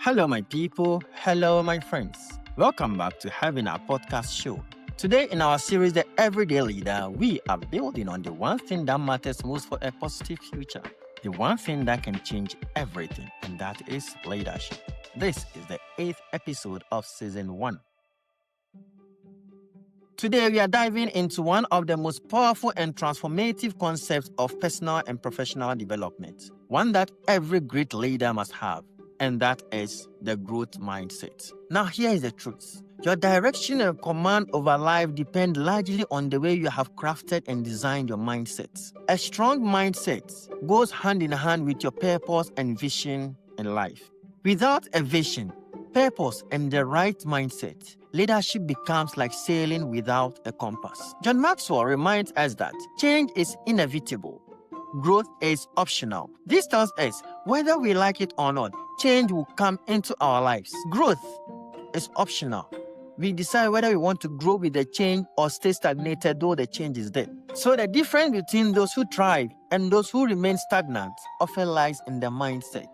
Hello, my people. Hello, my friends. Welcome back to having our podcast show. Today, in our series, The Everyday Leader, we are building on the one thing that matters most for a positive future. The one thing that can change everything, and that is leadership. This is the 8th episode of Season 1. Today, we are diving into one of the most powerful and transformative concepts of personal and professional development, one that every great leader must have, and that is the growth mindset. Now, here is the truth. Your direction and command over life depend largely on the way you have crafted and designed your mindset. A strong mindset goes hand in hand with your purpose and vision in life. Without a vision, purpose, and the right mindset, leadership becomes like sailing without a compass. John Maxwell reminds us that change is inevitable. Growth is optional. This tells us whether we like it or not, change will come into our lives. Growth is optional. We decide whether we want to grow with the change or stay stagnated though the change is there. So the difference between those who thrive and those who remain stagnant often lies in the mindset.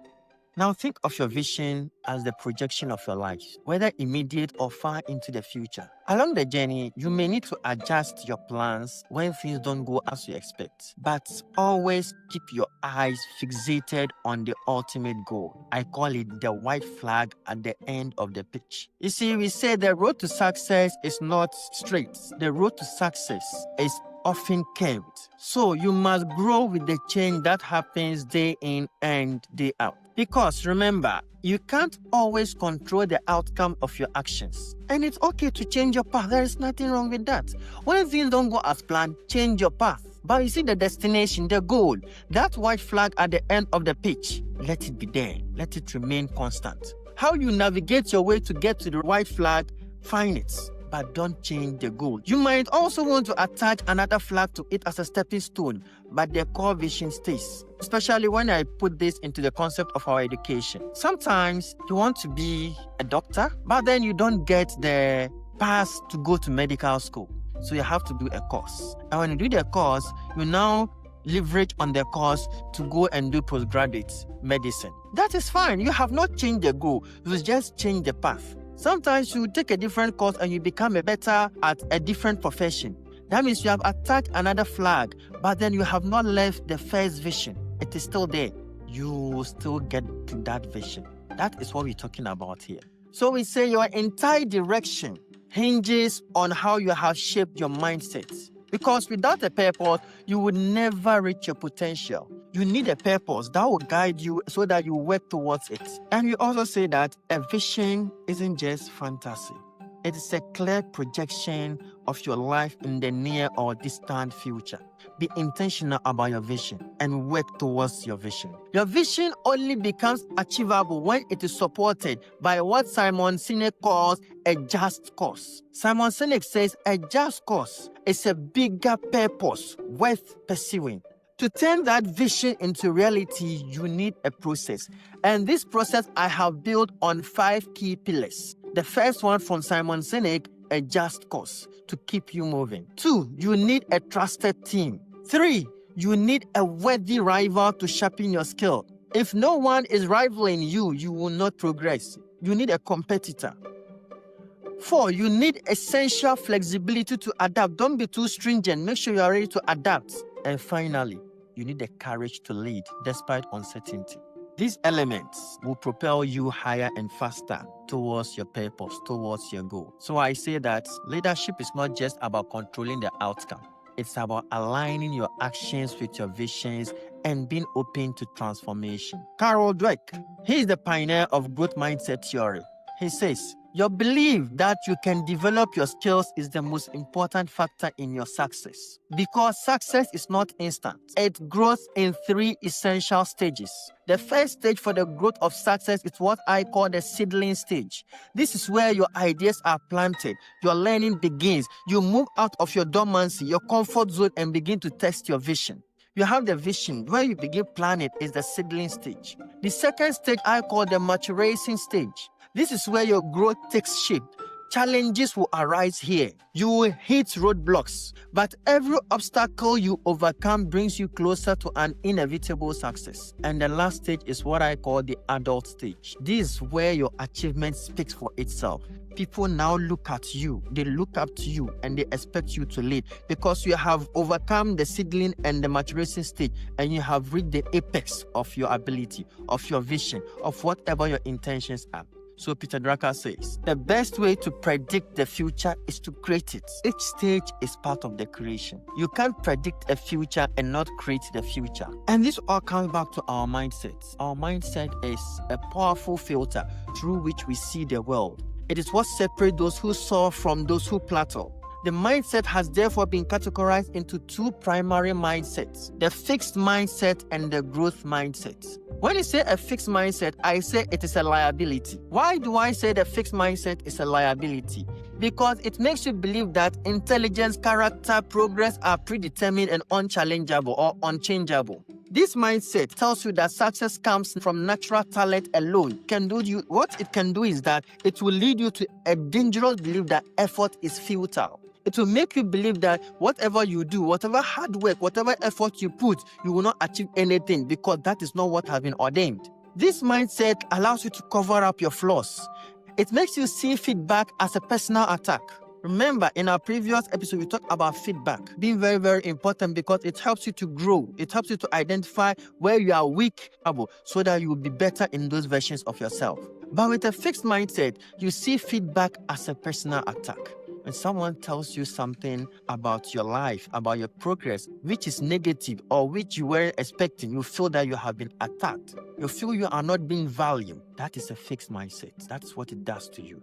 Now think of your vision as the projection of your life, whether immediate or far into the future. Along the journey, you may need to adjust your plans when things don't go as you expect. But always keep your eyes fixated on the ultimate goal. I call it the white flag at the end of the pitch. You see, we say the road to success is not straight. The road to success is often curved. So you must grow with the change that happens day in and day out. Because remember, you can't always control the outcome of your actions. And it's okay to change your path. There is nothing wrong with that. When things don't go as planned, change your path. But you see the destination, the goal, that white flag at the end of the pitch, let it be there. Let it remain constant. How you navigate your way to get to the white flag, find it. But don't change the goal. You might also want to attach another flag to it as a stepping stone, but the core vision stays. Especially when I put this into the concept of our education. Sometimes you want to be a doctor, but then you don't get the pass to go to medical school. So you have to do a course. And when you do the course, you now leverage on the course to go and do postgraduate medicine. That is fine. You have not changed the goal. You just change the path. Sometimes you take a different course and you become better at a different profession. That means you have attacked another flag, but then you have not left the first vision. It is still there. You will still get to that vision. That is what we're talking about here. So we say your entire direction hinges on how you have shaped your mindset. Because without a purpose, you would never reach your potential. You need a purpose that will guide you so that you work towards it. And we also say that a vision isn't just fantasy. It is a clear projection of your life in the near or distant future. Be intentional about your vision and work towards your vision. Your vision only becomes achievable when it is supported by what Simon Sinek calls a just cause. Simon Sinek says a just cause is a bigger purpose worth pursuing. To turn that vision into reality, you need a process. And this process I have built on 5 key pillars. The first one from Simon Sinek, a just cause to keep you moving. 2, you need a trusted team. 3, you need a worthy rival to sharpen your skill. If no one is rivaling you, you will not progress. You need a competitor. 4, you need essential flexibility to adapt. Don't be too stringent. Make sure you are ready to adapt. And finally, you need the courage to lead despite uncertainty. These elements will propel you higher and faster towards your purpose, towards your goal. So I say that leadership is not just about controlling the outcome. It's about aligning your actions with your visions and being open to transformation. Carol Dweck, he is the pioneer of growth mindset theory. He says, your belief that you can develop your skills is the most important factor in your success. Because success is not instant. It grows in 3 essential stages. The first stage for the growth of success is what I call the seedling stage. This is where your ideas are planted, your learning begins. You move out of your dormancy, your comfort zone, and begin to test your vision. You have the vision. Where you begin planning is the seedling stage. The second stage I call the maturation stage. This is where your growth takes shape. Challenges will arise here. You will hit roadblocks, but every obstacle you overcome brings you closer to an inevitable success. And the last stage is what I call the adult stage. This is where your achievement speaks for itself. People now look at you, they look up to you, and they expect you to lead because you have overcome the seedling and the maturation stage, and you have reached the apex of your ability, of your vision, of whatever your intentions are. So Peter Drucker says, the best way to predict the future is to create it. Each stage is part of the creation. You can't predict a future and not create the future. And this all comes back to our mindset. Our mindset is a powerful filter through which we see the world. It is what separates those who soar from those who plateau. The mindset has therefore been categorized into two primary mindsets, the fixed mindset and the growth mindset. When you say a fixed mindset, I say it is a liability. Why do I say the fixed mindset is a liability? Because it makes you believe that intelligence, character, progress are predetermined and unchallengeable or unchangeable. This mindset tells you that success comes from natural talent alone. What it can do is that it will lead you to a dangerous belief that effort is futile. It will make you believe that whatever you do, whatever hard work, whatever effort you put, you will not achieve anything because that is not what has been ordained. This mindset allows you to cover up your flaws. It makes you see feedback as a personal attack. Remember, in our previous episode, we talked about feedback being very, very important because it helps you to grow. It helps you to identify where you are weak so that you will be better in those versions of yourself. But with a fixed mindset, you see feedback as a personal attack. When someone tells you something about your life, about your progress, which is negative or which you weren't expecting, you feel that you have been attacked. You feel you are not being valued. That is a fixed mindset. That's what it does to you.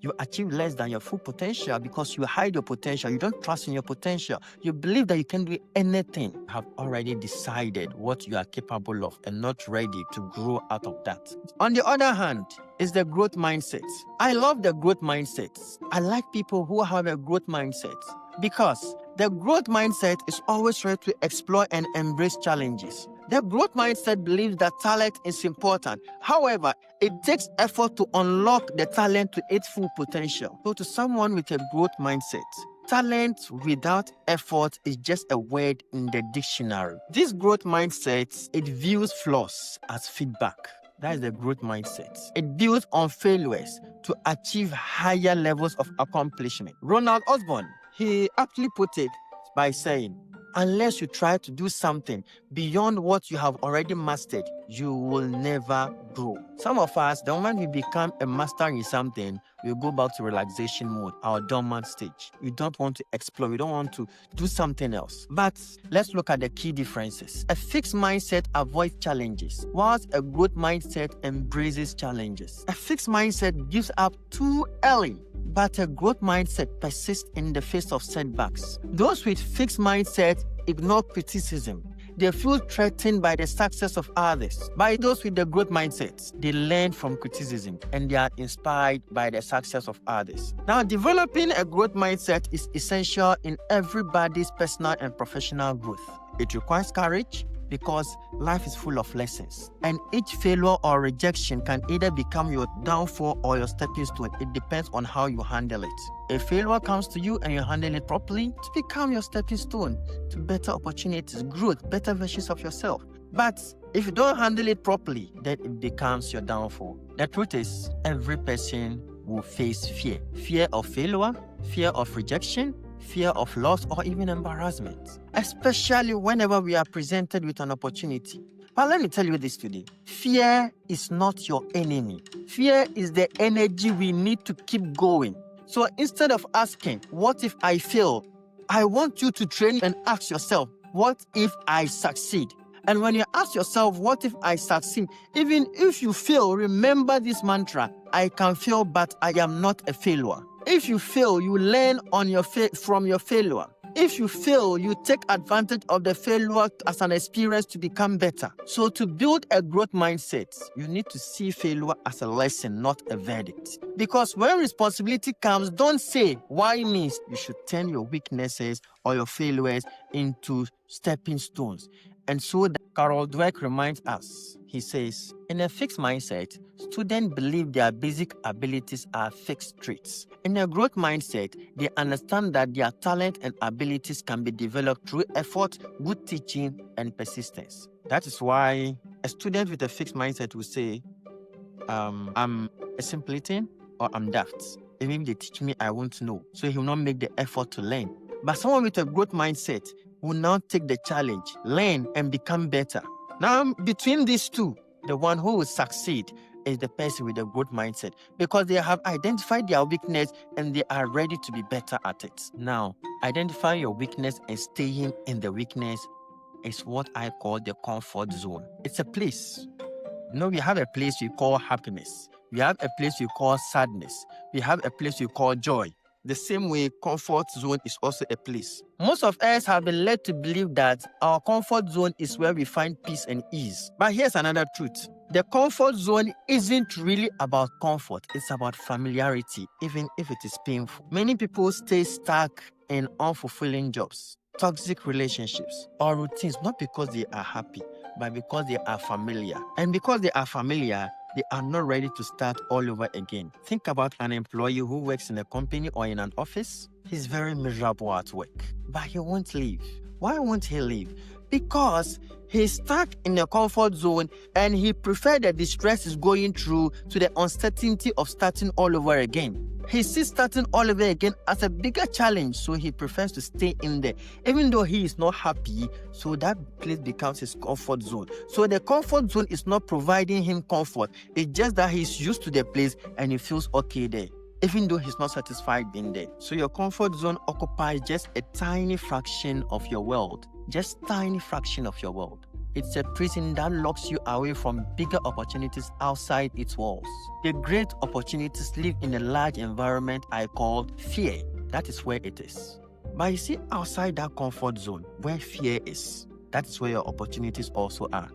You achieve less than your full potential because you hide your potential. You don't trust in your potential. You believe that you can do anything. You have already decided what you are capable of and not ready to grow out of that. On the other hand, is the growth mindset. I love the growth mindset. I like people who have a growth mindset because the growth mindset is always ready to explore and embrace challenges. The growth mindset believes that talent is important. However, it takes effort to unlock the talent to its full potential. So to someone with a growth mindset, talent without effort is just a word in the dictionary. This growth mindset, it views flaws as feedback. That is the growth mindset. It builds on failures to achieve higher levels of accomplishment. Ronald Osborne, he aptly put it by saying, unless you try to do something beyond what you have already mastered, you will never grow. Some of us, the moment we become a master in something, we go back to relaxation mode, our dormant stage. We don't want to explore. We don't want to do something else. But let's look at the key differences. A fixed mindset avoids challenges, whilst a growth mindset embraces challenges. A fixed mindset gives up too early, but a growth mindset persists in the face of setbacks. Those with fixed mindset ignore criticism. They feel threatened by the success of others. By those with the growth mindset, they learn from criticism and they are inspired by the success of others. Now, developing a growth mindset is essential in everybody's personal and professional growth. It requires courage, because life is full of lessons. And each failure or rejection can either become your downfall or your stepping stone. It depends on how you handle it. A failure comes to you and you handle it properly, to become your stepping stone to better opportunities, growth, better versions of yourself. But if you don't handle it properly, then it becomes your downfall. The truth is, every person will face fear. Fear of failure, fear of rejection, fear of loss, or even embarrassment, especially whenever we are presented with an opportunity. But let me tell you this today. Fear is not your enemy. Fear is the energy we need to keep going. So instead of asking, what if I fail? I want you to train and ask yourself, what if I succeed? And when you ask yourself, what if I succeed? Even if you fail, remember this mantra, I can fail, but I am not a failure. If you fail, you learn from your failure. If you fail, you take advantage of the failure as an experience to become better. So to build a growth mindset, you need to see failure as a lesson, not a verdict. Because when responsibility comes, don't say, why me? You should turn your weaknesses or your failures into stepping stones And so Carol Dweck reminds us, he says, in a fixed mindset, students believe their basic abilities are fixed traits. In a growth mindset, they understand that their talent and abilities can be developed through effort, good teaching, and persistence. That is why a student with a fixed mindset will say, I'm a simpleton or I'm daft. Even if they teach me, I won't know. So he will not make the effort to learn. But someone with a growth mindset will now take the challenge, learn, and become better. Now, between these two, the one who will succeed is the person with a growth mindset because they have identified their weakness and they are ready to be better at it. Now, identify your weakness and staying in the weakness is what I call the comfort zone. It's a place. We have a place we call happiness. We have a place we call sadness. We have a place we call joy. The same way, comfort zone is also a place. Most of us have been led to believe that our comfort zone is where we find peace and ease. But here's another truth. The comfort zone isn't really about comfort. It's about familiarity, even if it is painful. Many people stay stuck in unfulfilling jobs, toxic relationships, or routines, not because they are happy, but because they are familiar. And because they are familiar, they are not ready to start all over again. Think about an employee who works in a company or in an office. He's very miserable at work, but he won't leave. Why won't he leave? Because he's stuck in a comfort zone and he prefers the distress he's going through to the uncertainty of starting all over again. He sees starting all over again as a bigger challenge, so he prefers to stay in there, even though he is not happy, so that place becomes his comfort zone. So the comfort zone is not providing him comfort, it's just that he's used to the place and he feels okay there, even though he's not satisfied being there. So your comfort zone occupies just a tiny fraction of your world, just tiny fraction of your world. It's a prison that locks you away from bigger opportunities outside its walls. The great opportunities live in a large environment I call fear. That is where it is. But you see, outside that comfort zone, where fear is, that is where your opportunities also are.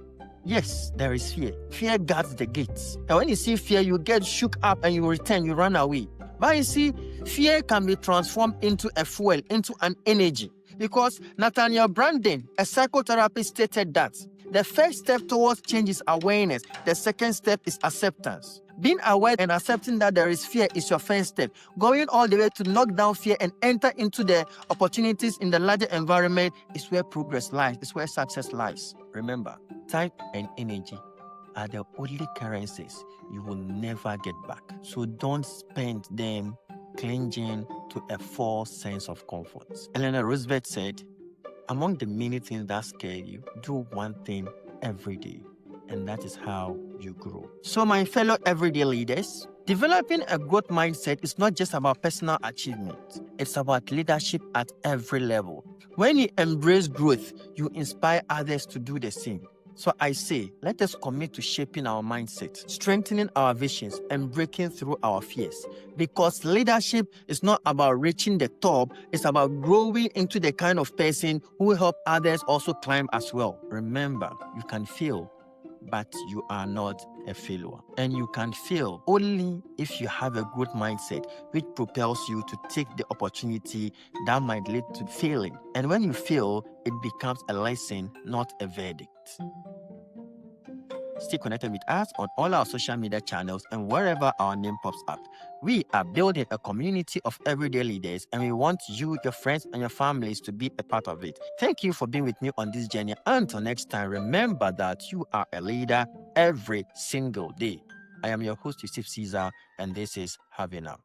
Yes, there is fear. Fear guards the gates. And when you see fear, you get shook up and you return, you run away. But you see, fear can be transformed into a fuel, into an energy. Because Nathaniel Branden, a psychotherapist, stated that the first step towards change is awareness. The second step is acceptance. Being aware and accepting that there is fear is your first step. Going all the way to knock down fear and enter into the opportunities in the larger environment is where progress lies, is where success lies. Remember, time and energy are the only currencies you will never get back. So don't spend them clinging to a false sense of comfort. Eleanor Roosevelt said, among the many things that scare you, do one thing every day, and that is how you grow. So my fellow everyday leaders, developing a growth mindset is not just about personal achievement. It's about leadership at every level. When you embrace growth, you inspire others to do the same. So I say, let us commit to shaping our mindset, strengthening our visions, and breaking through our fears. Because leadership is not about reaching the top, it's about growing into the kind of person who will help others also climb as well. Remember, you can fail, but you are not a failure. And you can fail only if you have a growth mindset, which propels you to take the opportunity that might lead to failing. And when you fail, it becomes a lesson, not a verdict. Stay connected with us on all our social media channels and wherever our name pops up. We are building a community of everyday leaders, and we want you, your friends, and your families to be a part of it. Thank you for being with me on this journey. Until next time, remember that you are a leader every single day. I am your host, Yusuf Caesar, and this is Having Up.